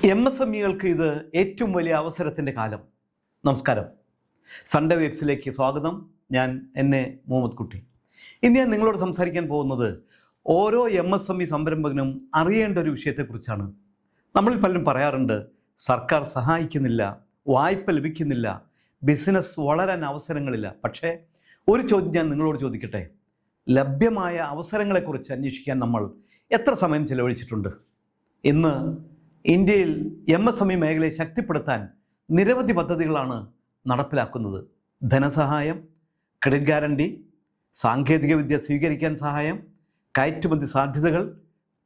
MSMEകൾക്ക് ഇത് ഏറ്റവും വലിയ അവസരത്തിൻ്റെ കാലം. നമസ്കാരം, സൺഡേ വെബ്സിലേക്ക് സ്വാഗതം. ഞാൻ മുഹമ്മദ് കുട്ടി. ഇന്ന് ഞാൻ നിങ്ങളോട് സംസാരിക്കാൻ പോകുന്നത് ഓരോ MSME സംരംഭകനും അറിയേണ്ട ഒരു വിഷയത്തെക്കുറിച്ചാണ്. നമ്മളിൽ പലരും പറയാറുണ്ട്, സർക്കാർ സഹായിക്കുന്നില്ല, വായ്പ ലഭിക്കുന്നില്ല, ബിസിനസ് വളരാൻ അവസരങ്ങളില്ല. പക്ഷേ ഒരു ചോദ്യം ഞാൻ നിങ്ങളോട് ചോദിക്കട്ടെ, ലഭ്യമായ അവസരങ്ങളെക്കുറിച്ച് അന്വേഷിക്കാൻ നമ്മൾ എത്ര സമയം ചെലവഴിച്ചിട്ടുണ്ട്? ഇന്ന് ഇന്ത്യയിൽ MSME മേഖലയെ ശക്തിപ്പെടുത്താൻ നിരവധി പദ്ധതികളാണ് നടപ്പിലാക്കുന്നത്. ധനസഹായം, ക്രെഡിറ്റ് ഗ്യാരണ്ടി, സാങ്കേതികവിദ്യ സ്വീകരിക്കാൻ സഹായം, കയറ്റുമതി സാധ്യതകൾ,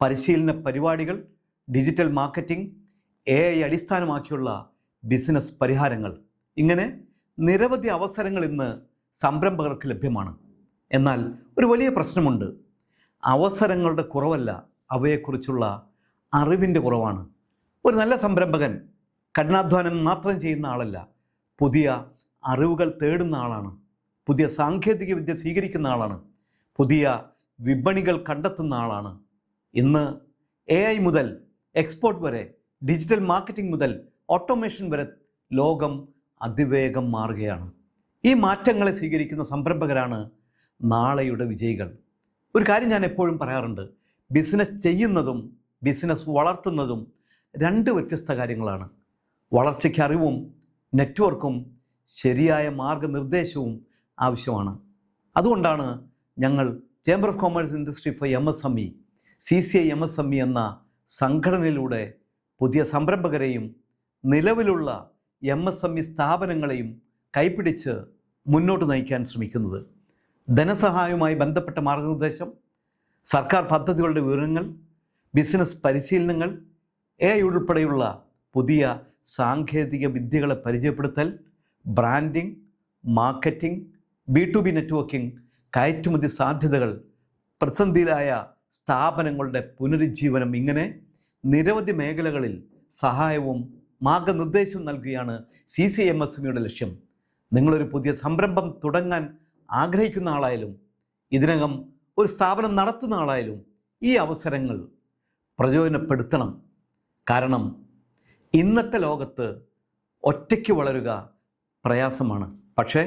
പരിശീലന പരിപാടികൾ, ഡിജിറ്റൽ മാർക്കറ്റിംഗ്, AI അടിസ്ഥാനമാക്കിയുള്ള ബിസിനസ് പരിഹാരങ്ങൾ, ഇങ്ങനെ നിരവധി അവസരങ്ങൾ ഇന്ന് സംരംഭകർക്ക് ലഭ്യമാണ്. എന്നാൽ ഒരു വലിയ പ്രശ്നമുണ്ട്. അവസരങ്ങളുടെ കുറവല്ല, അവയെക്കുറിച്ചുള്ള അറിവിൻ്റെ കുറവാണ്. ഒരു നല്ല സംരംഭകൻ കഠിനാധ്വാനം മാത്രം ചെയ്യുന്ന ആളല്ല, പുതിയ അറിവുകൾ തേടുന്ന ആളാണ്, പുതിയ സാങ്കേതിക വിദ്യ സ്വീകരിക്കുന്ന ആളാണ്, പുതിയ വിപണികൾ കണ്ടെത്തുന്ന ആളാണ്. ഇന്ന് AI മുതൽ എക്സ്പോർട്ട് വരെ, ഡിജിറ്റൽ മാർക്കറ്റിംഗ് മുതൽ ഓട്ടോമേഷൻ വരെ ലോകം അതിവേഗം മാറുകയാണ്. ഈ മാറ്റങ്ങളെ സ്വീകരിക്കുന്ന സംരംഭകരാണ് നാളെയുടെ വിജയികൾ. ഒരു കാര്യം ഞാൻ എപ്പോഴും പറയാറുണ്ട്, ബിസിനസ് ചെയ്യുന്നതും ബിസിനസ് വളർത്തുന്നതും രണ്ട് വ്യത്യസ്ത കാര്യങ്ങളാണ്. വളർച്ചയ്ക്ക് അറിവും നെറ്റ്വർക്കും ശരിയായ മാർഗനിർദ്ദേശവും ആവശ്യമാണ്. അതുകൊണ്ടാണ് ഞങ്ങൾ chamber of commerce industry for MSME, CCI MSME എന്ന സംഘടനയിലൂടെ പുതിയ സംരംഭകരെയും നിലവിലുള്ള MSME സ്ഥാപനങ്ങളെയും കൈപിടിച്ച് മുന്നോട്ട് നയിക്കാൻ ശ്രമിക്കുന്നത്. ധനസഹായവുമായി ബന്ധപ്പെട്ട മാർഗനിർദ്ദേശം, സർക്കാർ പദ്ധതികളുടെ വിവരങ്ങൾ, ബിസിനസ് പരിശീലനങ്ങൾ, AI ഉൾപ്പെടെയുള്ള പുതിയ സാങ്കേതിക വിദ്യകളെ പരിചയപ്പെടുത്തൽ, ബ്രാൻഡിംഗ്, മാർക്കറ്റിംഗ്, B2B നെറ്റ്വർക്കിംഗ്, കയറ്റുമതി സാധ്യതകൾ, പ്രതിസന്ധിയിലായ സ്ഥാപനങ്ങളുടെ പുനരുജ്ജീവനം, ഇങ്ങനെ നിരവധി മേഖലകളിൽ സഹായവും മാർഗനിർദ്ദേശവും നൽകുകയാണ് CCI MSMEയുടെ ലക്ഷ്യം. നിങ്ങളൊരു പുതിയ സംരംഭം തുടങ്ങാൻ ആഗ്രഹിക്കുന്ന ആളായാലും, ഇതിനകം ഒരു സ്ഥാപനം നടത്തുന്ന ആളായാലും ഈ അവസരങ്ങൾ പ്രയോജനപ്പെടുത്തണം. കാരണം ഇന്നത്തെ ലോകത്ത് ഒറ്റയ്ക്ക് വളരുക പ്രയാസമാണ്. പക്ഷേ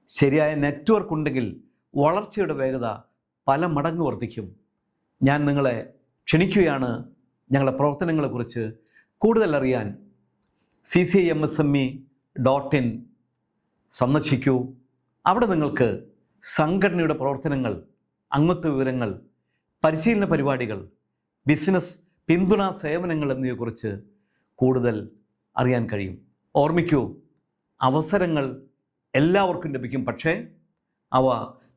ശരിയായ നെറ്റ്വർക്ക് ഉണ്ടെങ്കിൽ വളർച്ചയുടെ വേഗത പല മടങ്ങ് വർദ്ധിക്കും. ഞാൻ നിങ്ങളെ ക്ഷണിക്കുകയാണ് ഞങ്ങളുടെ പ്രവർത്തനങ്ങളെക്കുറിച്ച് കൂടുതൽ അറിയാൻ CCIMSME.in സന്ദർശിക്കൂ. അവിടെ നിങ്ങൾക്ക് സംഘടനയുടെ പ്രവർത്തനങ്ങൾ, അംഗത്വ വിവരങ്ങൾ, പരിശീലന പരിപാടികൾ, ബിസിനസ് പിന്തുണാ സേവനങ്ങൾ എന്നിവയെക്കുറിച്ച് കൂടുതൽ അറിയാൻ കഴിയും. ഓർമ്മിക്കൂ, അവസരങ്ങൾ എല്ലാവർക്കും ലഭിക്കും, പക്ഷേ അവ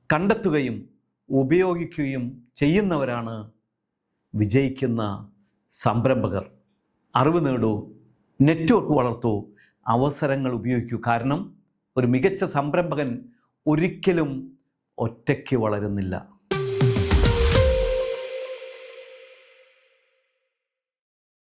കണ്ടെത്തുകയും ഉപയോഗിക്കുകയും ചെയ്യുന്നവരാണ് വിജയിക്കുന്ന സംരംഭകർ. അറിവ് നേടൂ, നെറ്റ്വർക്ക് വളർത്തൂ, അവസരങ്ങൾ ഉപയോഗിക്കൂ. കാരണം ഒരു മികച്ച സംരംഭകൻ ഒരിക്കലും ഒറ്റയ്ക്ക് വളരുന്നില്ല.